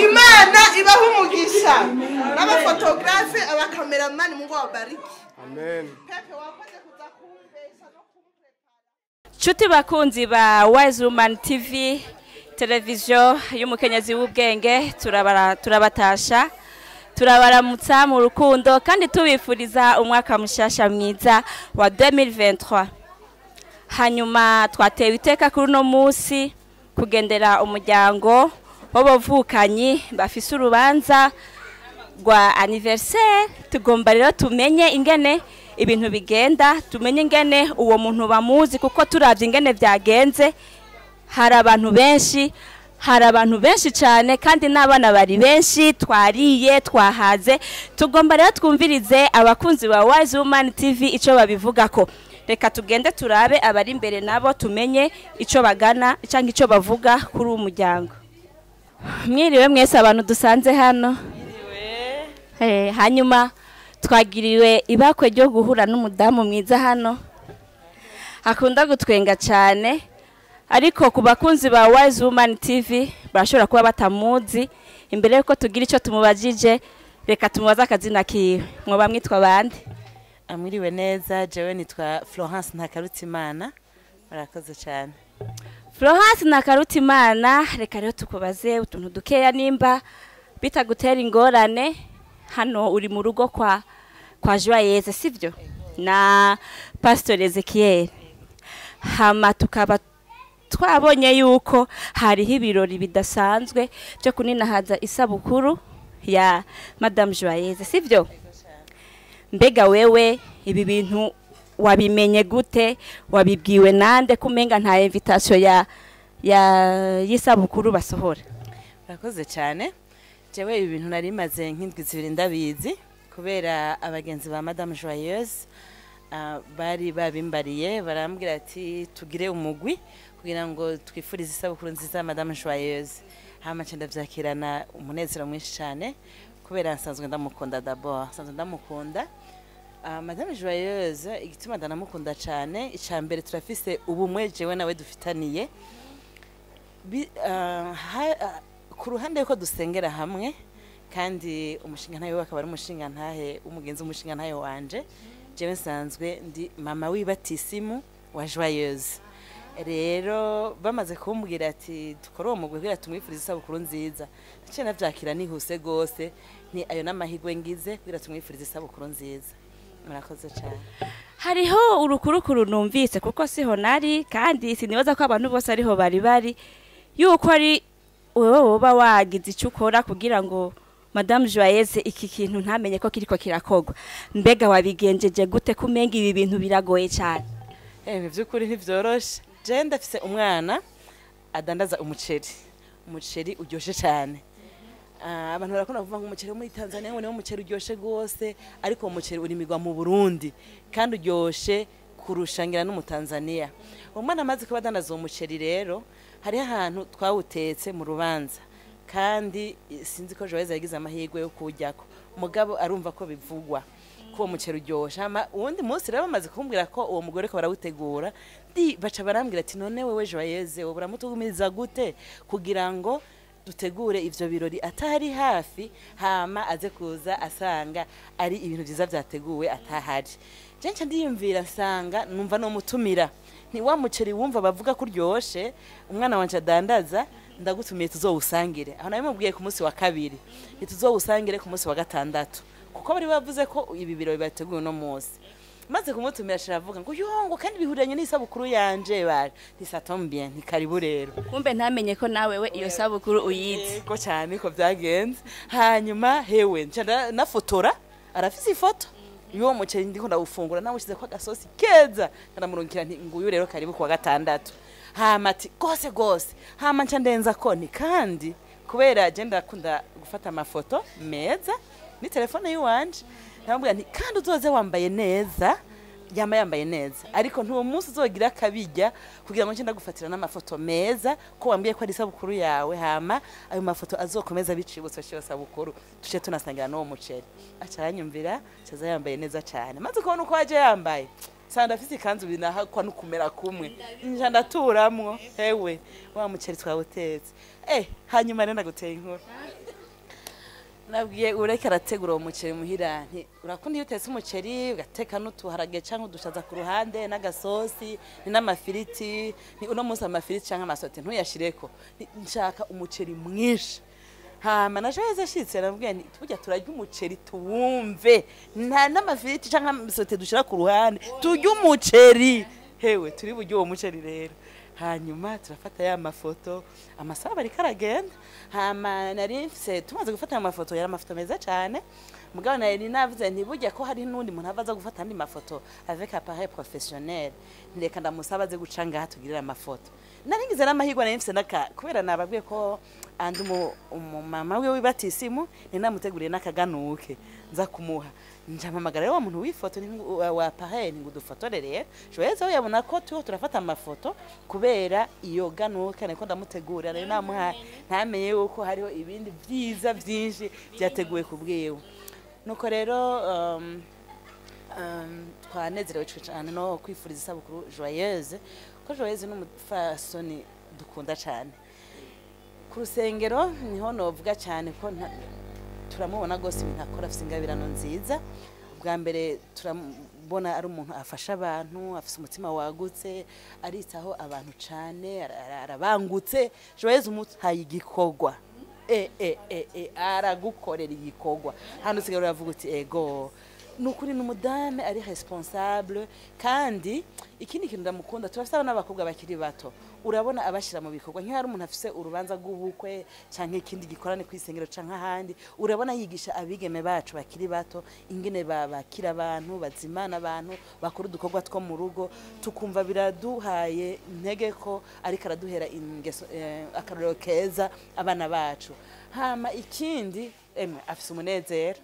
imana ibaha umugisha n'abafotografe abakameramani mungu wabariki amen. Chuti bakunzi ba Wise Woman TV televiziyo y'umukenyezi w'ubwenge turabatasha turabaramutsa mu rukundo kandi tubifuriza umwaka mushasha mwiza wa 2023. Hanyuma twatewe iteka kuri uno munsi kugendera umuryango w'abavukanyi bafise urubanza rwa anniversaire. Tugomba rero tumenye ingene ibintu bigenda, tumenye ingene uwo muntu bamuzi kuko turavye ingene vyagenze. Hari abantu benshi cyane kandi n'abana bari benshi, twariye twahaze. Tugomba rero twumvirize abakunzi ba Wise Woman TV ico babivugako. Reka tugende turabe abari imbere nabo tumenye ico bagana cyangwa ico bavuga kuri uwo muryango. Mwiriwe mwese abantu dusanze hano. Hanyuma twagiriwe ibakwe ryo guhura n'umudamu mwiza hano akunda gutwenga cyane, ariko ku bakunzi ba Wise Woman TV barashobora kuba batamuzi. Imbere yuko tugira icyo tumubajije, reka tumubaza akazina kiwe. Mwoba mwitwa bande? Amwiriwe neza, jewe nitwa Florence Ntakarutimana. Murakoze cyane. Florence Ntakarutimana, reka rero tukubaze utuntu dukeya nimba bitagutera ingorane. Hano uri mu rugo kwa Joyeuse sivyo na Pastor Ezekiel. Hama tukaba twabonye yuko hariho ibirori bidasanzwe byo kuninahaza isabukuru ya Madame Joyeuse sivyo. Mbega wewe ibi bintu wabimenye gute? Wabibwiwe nande kumenga nta invitation y'isabukuru basohora? Murakoze cyane. Jewe ibi bintu nari maze nk'indwi zibiri ndabizi kubera abagenzi ba Madame Joyeuse bari babimbariye barambwira ati tugire umugwi kugira ngo twifurize isabukuru nziza Madame Joyeuse. Hama cyenda vyakirana umunezero mwinshi cyane kubera nsanzwe ndamukunda d'abord, nsanzwe ndamukunda. Madame Joyeuse igituma ndanamukunda cyane, icambere turafise ubumwe jewe nawe dufitaniye. Ku ruhande yuko dusengera hamwe kandi umushinga ntahe we akaba ari umushinga ntahe umugenzi umushinga ntahe wanje, jewe nsanzwe ndi mama w'ibatisimu wa Joyeuse. Rero bamaze kumbwira ati dukora uwo mugwi kugira tumwifurize isabukuru nziza, naciye navyakira nihuse gose, ni ayo n'amahigwe ngize kugira tumwifurize isabukuru nziza. Murakoze cyane. Hariho urukurukuru numvise kuko siho nari kandi sinibaza ko abantu bose ariho bari yuko ari wewe woba wagize icyo ukora kugira ngo Madame Joyeuse iki kintu ntamenye ko kiriko kirakogwa. Mbega wabigenjeje gute kumenga ibi bintu biragoye cyane? By'ukuri ntivyoroshe. Je ndafise umwana adandaza umuceri uryoshe cyane. Abantu barakunda kuvuga ngo umuceri muri Tanzania ngo ni umuceri uryoshe gose, ariko umuceri urimigwa mu Burundi kandi uryoshe kurushangira no mu Tanzania. Umwana amaze kuba adandaza umuceri rero hari ahantu twawutetse mu rubanza kandi sinzi ko Joyeuse yagize amahirwe yo kujyako. Umugabo arumva ko bivugwa ko umuceri uryosha. Uwundi munsi rero bamaze kumbwira ko uwo mugore ko barawutegura, baca barambwira ati none wewe Joyeuse wowe uramutugumiriza gute kugira ngo dutegure ivyo birori atari hafi, hama aze kuza asanga ari ibintu byiza byateguwe atahari. Jenca ndiyumvira nsanga numva no mutumira, ni wa muceri wumva bavuga kuryoshe umwana wanje adandaza, ndagutumiye tuzowusangire. Aho nawe mubwiye ku munsi wa kabiri tuzowusangire ku munsi wa gatandatu kuko bari bavuze ko ibi birori bateguye no munsi. Maze kumutumira shiravuga ngo yongo kandi bihuranye n'isabukuru yanje bari nisatombiye ni karibu rero. Kumbe ntamenye ko nawe we iyo sabukuru uyizi. Ko cyane ko byagenze. Hanyuma hewe nca nafotora, arafise ifoto y'uwo muceri ndiko ndawufungura nawushize ko gasosi keza, ndamurungikira nti nguyu rero karibu ku wa gatandatu. Hama ati gose hama nca ndenza koni kandi kubera je ndakunda gufata amafoto meza ni telefone y'uwanje. Namubwira nti kandi uzoze wambaye neza yama yambaye neza ariko ntuwo munsi uzogira akabijya kugira ngo nje ndagufatira n'amafoto meza ko wambwiye ko ari isabukuru yawe hama ayo mafoto azokomeza bicibutso cyo sabukuru tuce tunasangira n'uwo muceri acaranyumvira cyaza yambaye neza cyane maze ukabona uko waje yambaye sanda afise ikanzu binaha kwa nukumera kumwe nje ndaturamwo hewe wa muceri twawutetse hanyuma rero ndaguteye inkuru nabwiye ureke arategura uwo muceri muhira nti urakunda iyo utetse umuceri ugateka n'utuharage cyangwa udushaza ku ruhande n'agasosi n'amafiriti uno munsi amafiriti cyangwa amasote ntuyashireko nshaka umuceri mwinshi hama naje yazashitse nabwiye nti tujya turarya umuceri tuwumve nta n'amafiriti cyangwa amasote dushira ku ruhande turya umuceri hewe turi buryo uwo muceri rero hanyuma turafata ya mafoto amasaha bari karagenda hama narifse tumaze gufata ya mafoto yari amafoto meza cyane mugabo nari navuze nti burya ko hari nundi muntu avaza gufata andi mafoto avec appareil professionnel ndeka ndamusaba ze guca ngaha tugirira amafoto naringize n'amahirwe narifse naka kubera nababwiye ko andi mama we wibatisimu ni namuteguriye nakaganuke nza kumuha njamamagara wa muntu wifoto wa appareil ngo dufotorere joyeze aho yabona ko turafata amafoto kubera iyo ganuke niko ndamutegurira rero namuha ntamenye yuko hariho ibindi byiza byinshi byateguwe kubwiwe nuko rero twanezerewe cyane no kwifuriza isabukuru joyeuse ko joyeuse n'umufasoni dukunda cyane ku rusengero niho novuga cyane ko turamubona gose ibintu akora afite ingabirano nziza bwa mbere turabona ari umuntu afasha abantu afite umutima wagutse aritaho abantu cyane arabangutse joyeuse umutaye igikorwa aragukorera igikorwa hano usigaye uravuga uti ego nukuri n'umudame ari responsable kandi ikindi kintu ndamukunda turafite n'abakobwa bakiri bato urabona abashira mu bikorwa nk'ari umuntu afise urubanza rw'ubukwe canke ikindi gikorane kwisengero canke ahandi urabona yigisha abigeme bacu bakiri bato ingene bakira abantu bazimana abantu bakora udukorwa two mu rugo tukumva biraduhaye intege ko ariko araduhera ingeso akarorero keza abana bacu hama ikindi afise umunezero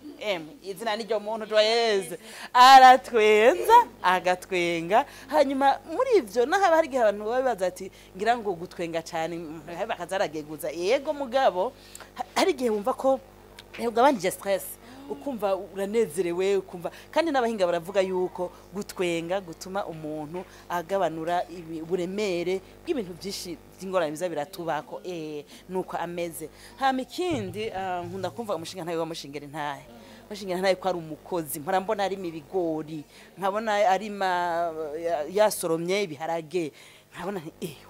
izina ni ryo muntu joyeuse aratwenza agatwenga hanyuma muri ivyo nahaba hari igihe abantu babibaza ati ngira ngo gutwenga cyane bakazarageguza yego mugabo hari igihe wumva ko ugabanije stress ukumva uranezerewe ukumva kandi n'abahinga baravuga yuko gutwenga gutuma umuntu agabanura uburemere bw'ibintu byinshi by'ingorane biza biratubako nuko ameze hama ikindi nkunda kumva umushinga ntawe wamushingera intahe mushinga ntawe ko ari umukozi mpora mbona ari ibigori nkabona ari yasoromye ibiharage nkabona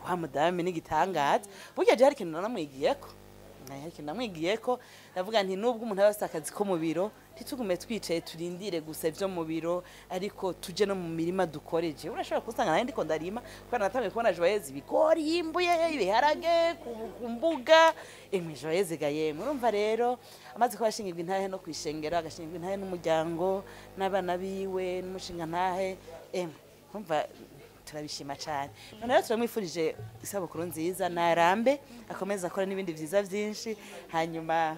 wa mudame n'igitangaza burya je hari ikintu namwigiyeko namwigiyeko ndavuga nti nubwo umuntu aba afite akazi ko mu biro ntitugume twicaye turindire gusa ibyo mu biro ariko tuje no mu mirima dukoreje urashobora kusanga nandi ko ndarima kuko natamye kubona joyeuse ibigori yimbuye ibiharage ku mbuga joyeuse gaye murumva rero amaze ko ashingirwa intahe no kwishengera agashingirwa intahe n'umuryango n'abana biwe n'umushinga ntahe murumva turabishima cyane none rero turamwifurije isabukuru nziza narambe akomeza akora n'ibindi byiza byinshi hanyuma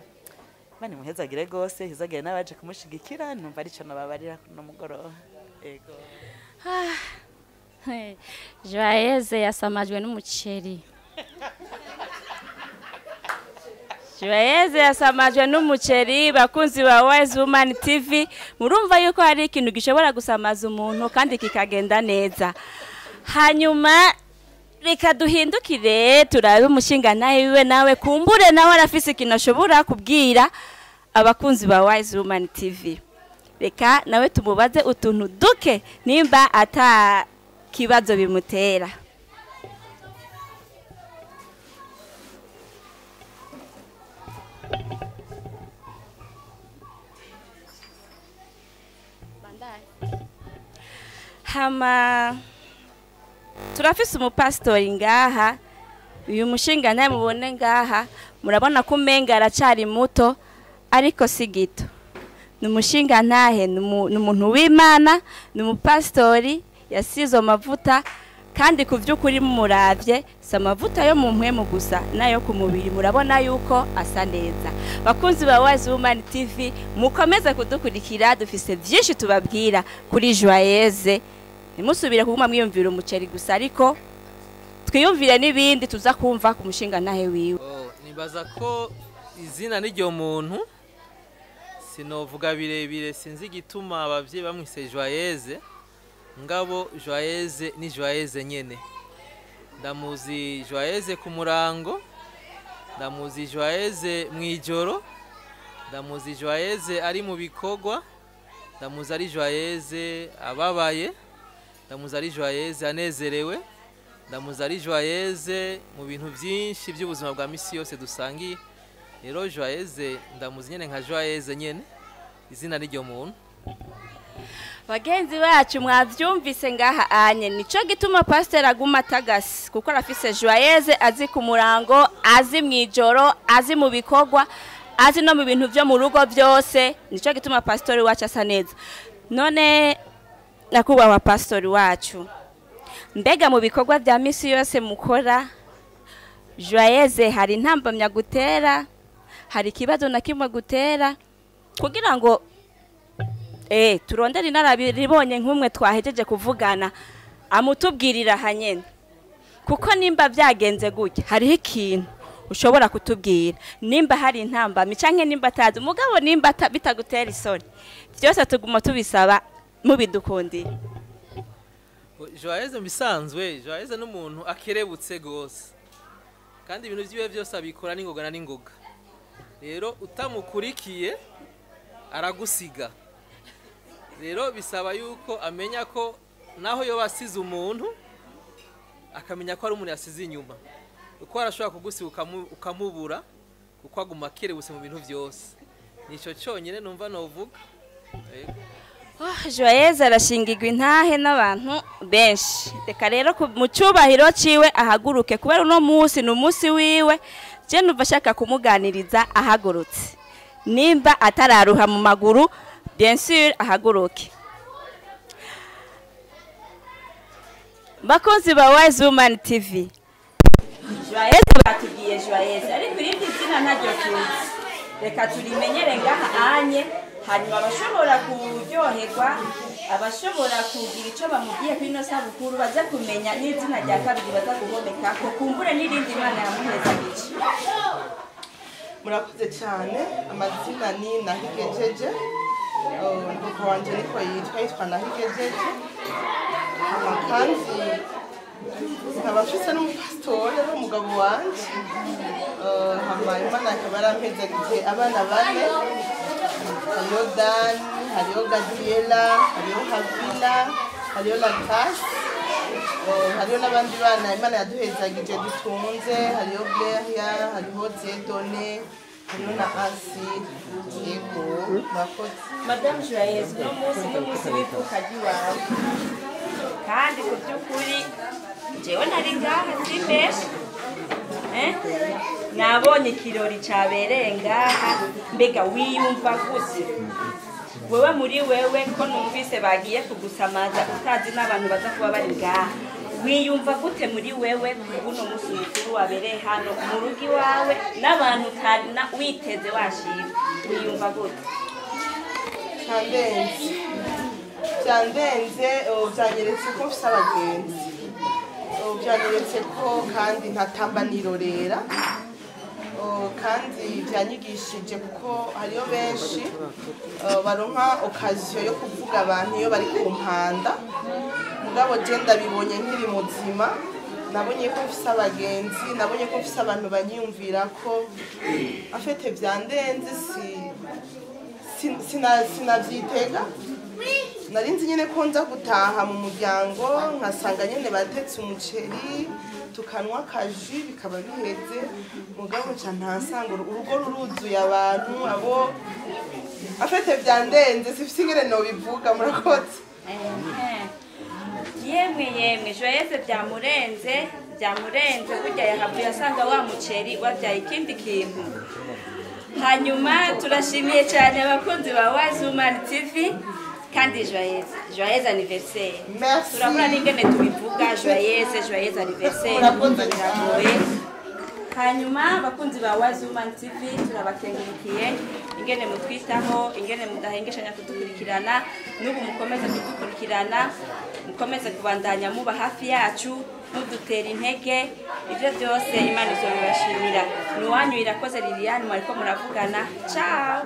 mani muhezagire gose hezagire n'abaje kumushigikira numva ari cyo nababarira no mugoroba ego joyeuse yasamajwe n'umuceri joyeuse yasamajwe n'umuceri bakunzi ba Wise Woman TV murumva yuko hari ikintu gishobora gusamaza umuntu kandi kikagenda neza hanyuma reka duhindukire turabe umushinga nawe nawe kumbure nawe arafise ikintu ashobora kubwira abakunzi ba Wise Woman TV reka nawe tumubaze utuntu duke nimba ata kibazo bimutera hama turafise umupastori ngaha uyu mushinga naye mubone ngaha murabona ko umenga aracari muto ariko si gito ni umushinga ntahe ni umuntu w'Imana ni umupastori yasize amavuta kandi ku by'ukuri muravye si amavuta yo mu mpwemu gusa nayo ku mubiri murabona yuko asa neza bakunzi ba Wise Woman TV mukomeze kudukurikira dufise byinshi tubabwira kuri joyeuse ntimusubire kuguma mwiyumvira umuceri gusa ariko twiyumvire n'ibindi tuza kumva ku mushinga ntahe wiwe. Nibaza ko izina n'iryo muntu sinovuga birebire, sinzi igituma abavyeyi bamwise Joyeuse, ngabo Joyeuse ni Joyeuse nyene. Ndamuzi Joyeuse ku murango, ndamuzi Joyeuse mwijoro, ndamuzi Joyeuse ari mu bikorwa, ndamuzi ari Joyeuse ababaye, ndamuzi ari Joyeuse anezerewe, ndamuzi ari Joyeuse mu bintu byinshi by'ubuzima bwa misi yose dusangiye. Rero Joyeuse ndamuzi nyene nka Joyeuse nyene, izina n'iryo muntu. Bagenzi bacu mwavyumvise ngaha anye, nico gituma pastor aguma tagasi kuko arafise Joyeuse azi ku murango, azi mwijoro, azi mu bikorwa, azi no mu bintu byo mu rugo byose. Nico gituma pastor wacu asa neza. None nakubaha pastor wacu, mbega mu bikorwa bya misi yose mukora Joyeuse hari intambamya gutera, hari kibazo na kimwe gutera kugira ngo turondera inarabibonye nk'umwe twahejeje kuvugana amutubwirira hanyene, kuko nimba byagenze gutya hariho ikintu ushobora kutubwira, nimba hari intambamyi canke nimba atazi umugabo, nimba bitagutera isoni, byose tuguma tubisaba mubidukundira. Joyeuse bisanzwe, Joyeuse n'umuntu akerebutse gose, kandi ibintu byiwe byose abikora n'ingoga na n'ingoga. Rero utamukurikiye aragusiga. Rero bisaba yuko amenya ko naho yo basize umuntu akamenya ko ari umuntu yasize inyuma, uko arashobora kugusiga ukamubura kuko aguma akerebutse mu bintu byose. Nico cyonyine numva novuga. Joyeuse arashingirwa intahe n'abantu benshi. Reka rero mu cyubahiro ciwe ahaguruke kubera uno munsi ni umunsi wiwe. Je numva shaka kumuganiriza ahagurutse, nimba atararuha mu maguru bien sûr ahaguruke. Bakozi ba Wise Woman TV, Joyeuse batugiye Joyeuse ariko irindi zina ntaryo tuzi, reka turimenyere ngaha anye, hanyuma abashobora kuryoherwa, abashobora kugira icyo bamubwiye kuri ino sabukuru baza kumenya n'izina rya kabiri baza guhomeka ko kumbure n'irindi Imana yamuheza gice. Murakoze cyane. Amazina ni Nahigejeje, nduko wanje niko yitwa Nahigejeje, kandi nkaba mfise n'umupasitore n'umugabo wanje, Imana akaba yarampezagije abana bane, hariyo Dani, hariyo Gabriela, hariyo Havila, hariyo Latas, hariyo n'abandi bana Imana yaduhezagije dutunze, hariyo Beria, hariyo Zedone, hariyo na Asi. Yego murakoze. Madame Joyeuse, n'umunsi w'ivuka ry'iwawe, kandi ku by'ukuri jewe nari ngaha simbeshe, nabonye ikirori cyabereye ngaha, mbega wiyumva gute wewe muri wewe ko numvise bagiye kugusamaza utazi n'abantu baza kuba bari ngaha, wiyumva gute muri wewe kubuno munsi mukuru wabereye hano mu rugo iwawe n'abantu utari witeze washima, wiyumva gute? Byandenze, byanyeretse ko mfise abagenzi, byanyeretse ko kandi ntatamba nirorera, kandi byanyigishije kuko hariyo benshi baronka okaziyo yo kuvuga abantu iyo bari ku mpanda, mugabo je ndabibonye nkiri muzima, nabonye ko mfise abagenzi, nabonye ko mfise abantu banyiyumvira ko afite byandenze, sinavyitega. Narinzi nyene ko nza gutaha mu muryango nkasanga nyene batetse umuceri tukanwa kaji bikaba biheze, mugabo ca ntasanga urugo ruruzuye abantu abo afite byandenze, sifise ingene nobivuga. Murakoze. Yemwe Joyeuse byamurenze burya yahavuye asanga wa muceri wabyaye ikindi kintu. Hanyuma turashimiye cyane abakunzi ba Wise Woman TV kandi Joyeuse anniversaire. Merci. Turabura n'ingene tubivuga Joyeuse anniversaire. Biragoye. Hanyuma abakunzi ba Wise Woman TV turabakengurukiye ingene mutwitaho, ingene mudahengeshanya kudukurikirana, n'ubu mukomeza kudukurikirana. mukomeze kubandanya muba hafi yacu mudutera intege ibyo byose Imana izobibashimira. Ni uwanyu Irakoze Liliane mwariko muravugana. Ciao.